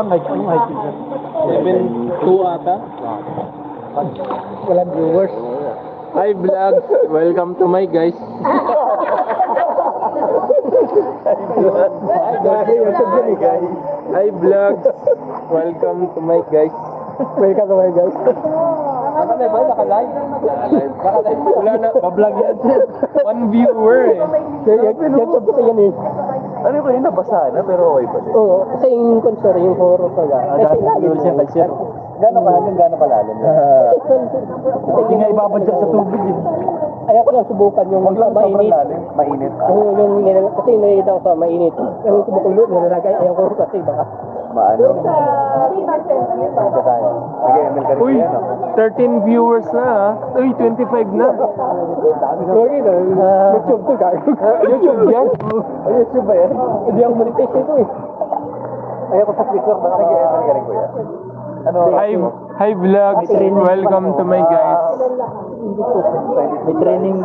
Anong hiking ka? 7-2 ata. Walang viewers. Hi vlog, welcome to my guys. Hi vlog, welcome to my guys. Welcome to my guys. Naka-live ba? Naka-live? Naka-live. Wala na, bablog yan. 1 viewer eh. Yan sabi ko yan eh. Ano ko yun, nabasa na, pero okay pa din. Oo, kasi yung concert, yung horror pala. Viewers yung culture. Gano'n kalalim? Hindi nga ibabadyak sa tubig eh. Ayaw ko lang subukan yung mainit. Mainit. Yung kasi nakita ko sa mainit. Yung subukan doon, nilalagay. Ayaw ko kasi baka. Maano? Sige, Emil ka rin Uy, yan. 13 viewers na ah. Uy, 25 na. Sorry na, YouTube to gago. YouTube yan? YouTube ba yan? Hindi ako monetize ito eh. Ayaw ko sa Twitter, baka nag-Emil ka rin ko yan. Ano? Hi vlogs, welcome to my guys. Hindi ko. May training.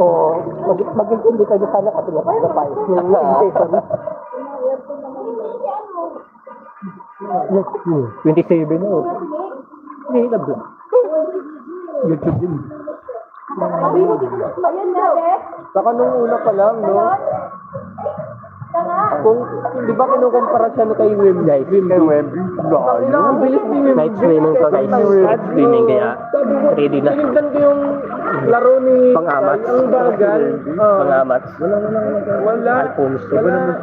O, mag-intindi kayo sana kasi napay. Yung invitation. 27 na oh. Hindi na ba? YouTube din. Saka nung una pa lang, no? Kung, di ba kinukumpara siya kay Wim guys? Kay Web. Ang bilis ni Wim. Night swimming to guys. Night swimming kaya ready na. Tinignan ko yung laro ni Pangamat. Ang bagal. Pangamat. Wala. Alfonso. Wala.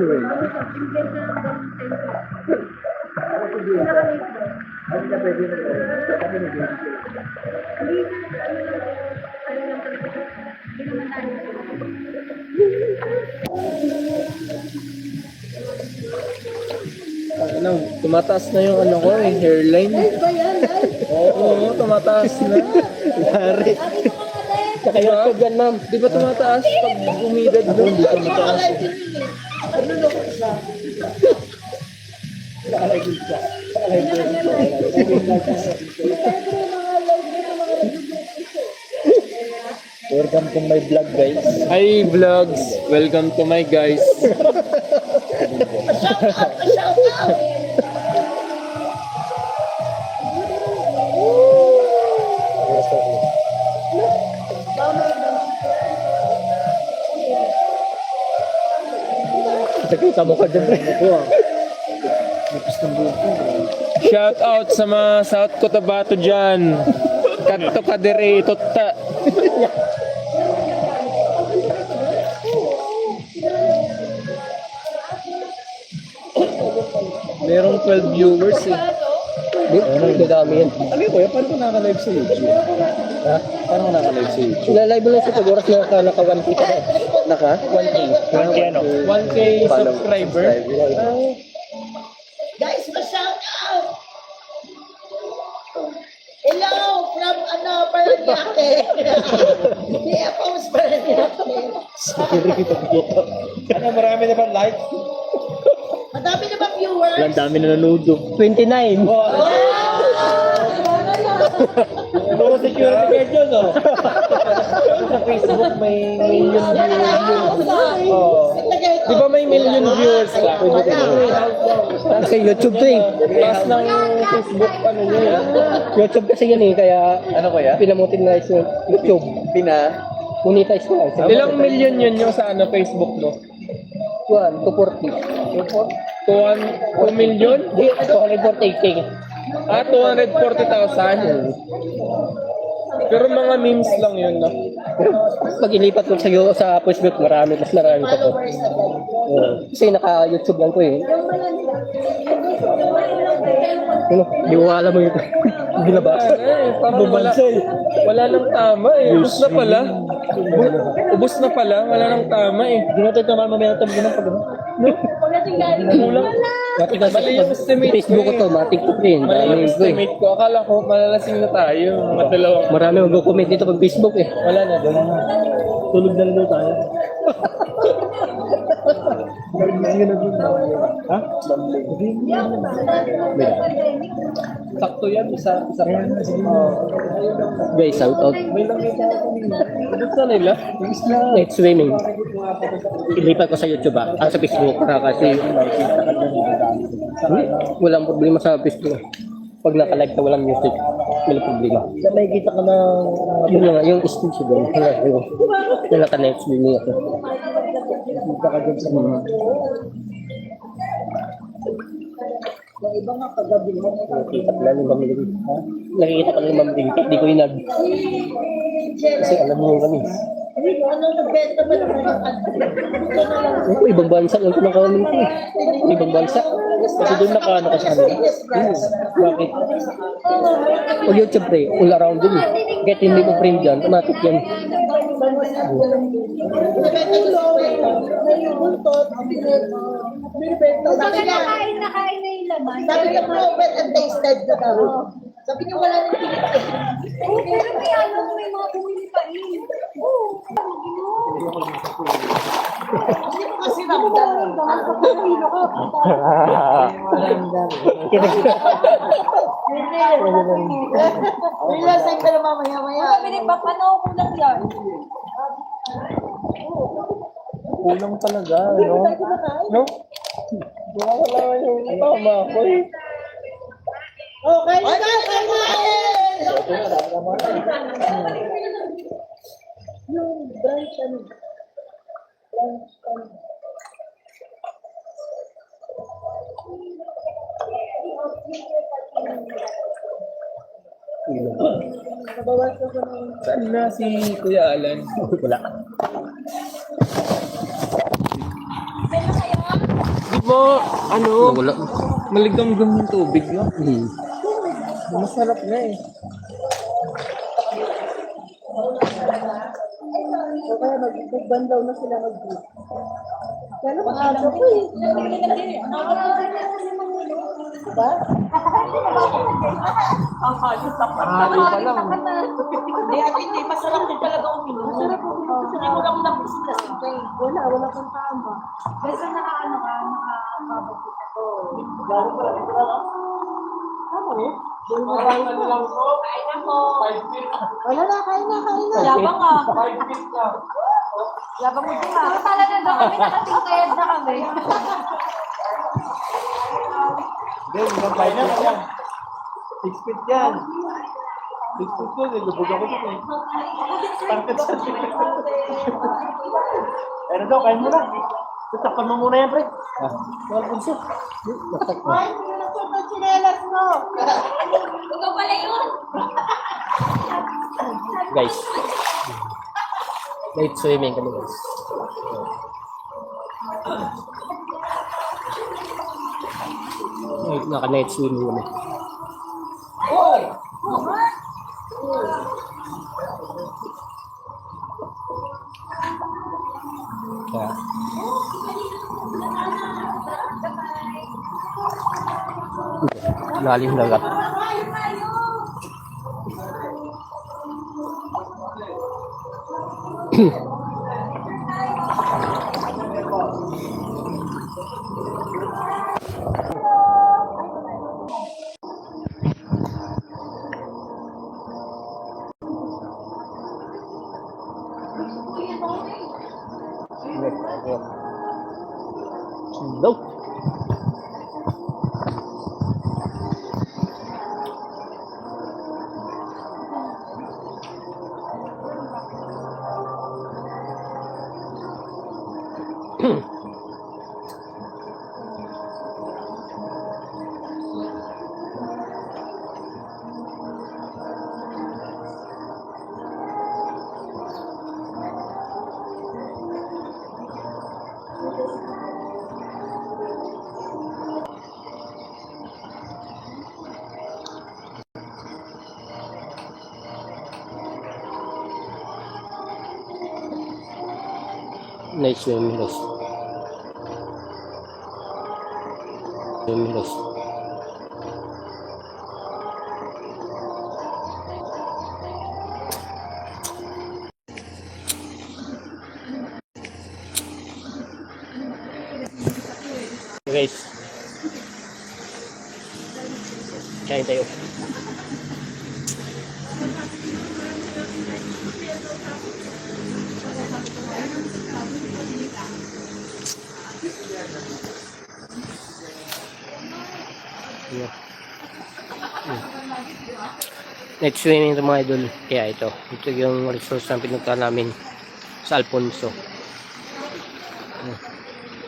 Ano, tumataas na yung ano ko, yung hairline. Oo, tumataas na. Lari. Saka yung tug yan ma'am. Di ba tumataas pag umidad doon? Hindi tumataas. Welcome to my vlog guys. Hi vlogs, welcome to my guys. Kita mo ka dyan pre. Shout out sa mga South Cotabato dyan. Kanto ka dire, tutta. Merong 12 viewers eh. Hindi dami yan. Ano yun, kuya? Paano ko naka-live sa YouTube? Ha? Paano ko naka-live sa YouTube? Nalive mo lang sa pag-oras na naka 1K ka na. Naka? 1K. 1K ano? 1K subscriber. Guys, ma-shout out! Hello from Paranaque. Kaya post Paranaque. Ano, marami na ba like? Madami na ba viewers? Ang dami na nanood. 29. Ano security guard yun, no? Sa Facebook may million viewers. Oh. Di ba may million viewers ka? Kasi YouTube to eh. Taas ng Facebook ano niya. YouTube kasi yan eh. Kaya Ano kuya? pinamonetize yung YouTube. Monetize ko lang. Ilang million yun yung sa ano, Facebook mo? 1 to 40. 2 million? Di, 240K. Ah, 240,000. Pero mga memes lang yun, no? Pag ilipat ko sa Facebook, mas marami pa to. Kasi naka-YouTube lang ko eh. Ano? Di ko alam mo yun. Hindi na ba? Parang wala nang tama eh. Ubus na pala. Ubus na pala, wala nang tama eh. Hindi natin naman mamaya ito ganun pag ano. Kulang. Mali yung estimate Facebook ko to, ma-TikTok din. Mali yung Dami ko eh. estimate ko. Akala ko malalasing na tayo. Mga dalawang. Marami mag-comment dito pag Facebook eh. Wala na. Tulog na lang tayo. Ha? Sakto yan. Isa yan. Guys, shout out. May nakita ko kanina. Gusto nila? Night swimming. Ilipat ko sa YouTube sa Facebook kasi Walang problema sa Facebook. Pag naka-live ka, walang music. Walang problema. Sa may kita ka ng... Yun nga, yung speech doon. Yung naka-next video ako. Kita ka dyan sa mga... Nakikita ko lang yung bamilig. Nakikita ko lang yung bamilig. Di ko inag. Kasi alam mo yung kami. Ano nagbenta ba ng mga Oh, ibang bansa lang ito nakakamit ko. Ibang bansa. Kasi doon naka sa amin. Bakit? O yun, siyempre, all around din. Kahit hindi mo frame dyan, automatic yan. Sabi niya, Nakain na yung laman. sabi niya, proven and tasted na daw. Sabi niya, wala nang pinitay. Oo, pero may ano, may mga bumili pa rin. Oo. Hindi mo kasi ramdam. Realize ka na mamaya-maya. Bak ano, kulang yan. Kulang talaga, no? No? Wala yung tama ko eh. Okay, kain! Yung brunch, ano? Brunch, ano? Nabawas na sa mga... Saan na si Kuya Alan? Wala. Di mo, ano? Wala. Maligamgam yung tubig, no? Masarap na eh. O kaya mag-bandaw na sila mag-group. Kaya maaga ko eh. Diba? Mahalo pa lang. Hindi, hindi. Masarap din talaga uminom. Masarap uminom. Hindi mo lang napisin kasi. Wala kang tama. Basta nakaano ka, nakababot ako. Gano'n pala dito ka, no? Tama eh. Kain ako. Wala na, kain na. Yabang ka. Yabang mo din ka. Talaga daw kami nakatingkayad na kami. Kain na yan. 6 feet yan. 6 feet yun, nilubog ako dito eh. Parang sa Pero daw, kain mo na. Tatakpan mo muna yan, pre. Wala po siya. Ay, hindi na ito ang chinelas mo. Ikaw pala yun. Guys. Night swimming kami, guys. Naka-night swimming kami. Kaya, lalim dagat. Hello. Nice swimming, guys. Swimming, guys. Guys. Kain tayo. Yan. Next swimming ito mga idol. Kaya ito yung resource na pinunta namin sa Alfonso.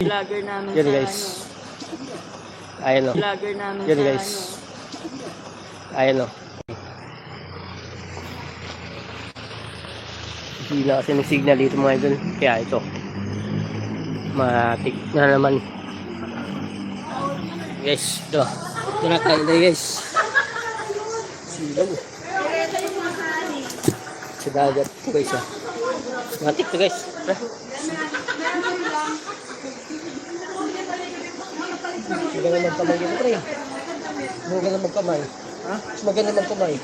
Vlogger namin Yan sa guys. Ayan o. Vlogger namin Yan sa guys. Ayan o. Hindi na kasi ng signal dito mga idol. Kaya ito. Matik na naman. Guys, ito. Ito na tayo guys. Silaw. Sa dagat ito guys ah. Matik to guys. Ha? Maganda magkamay dito pre. Maganda magkamay. Ha? Maganda magkamay.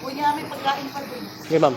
Kuya, may pagkain pa din. Okay ma'am.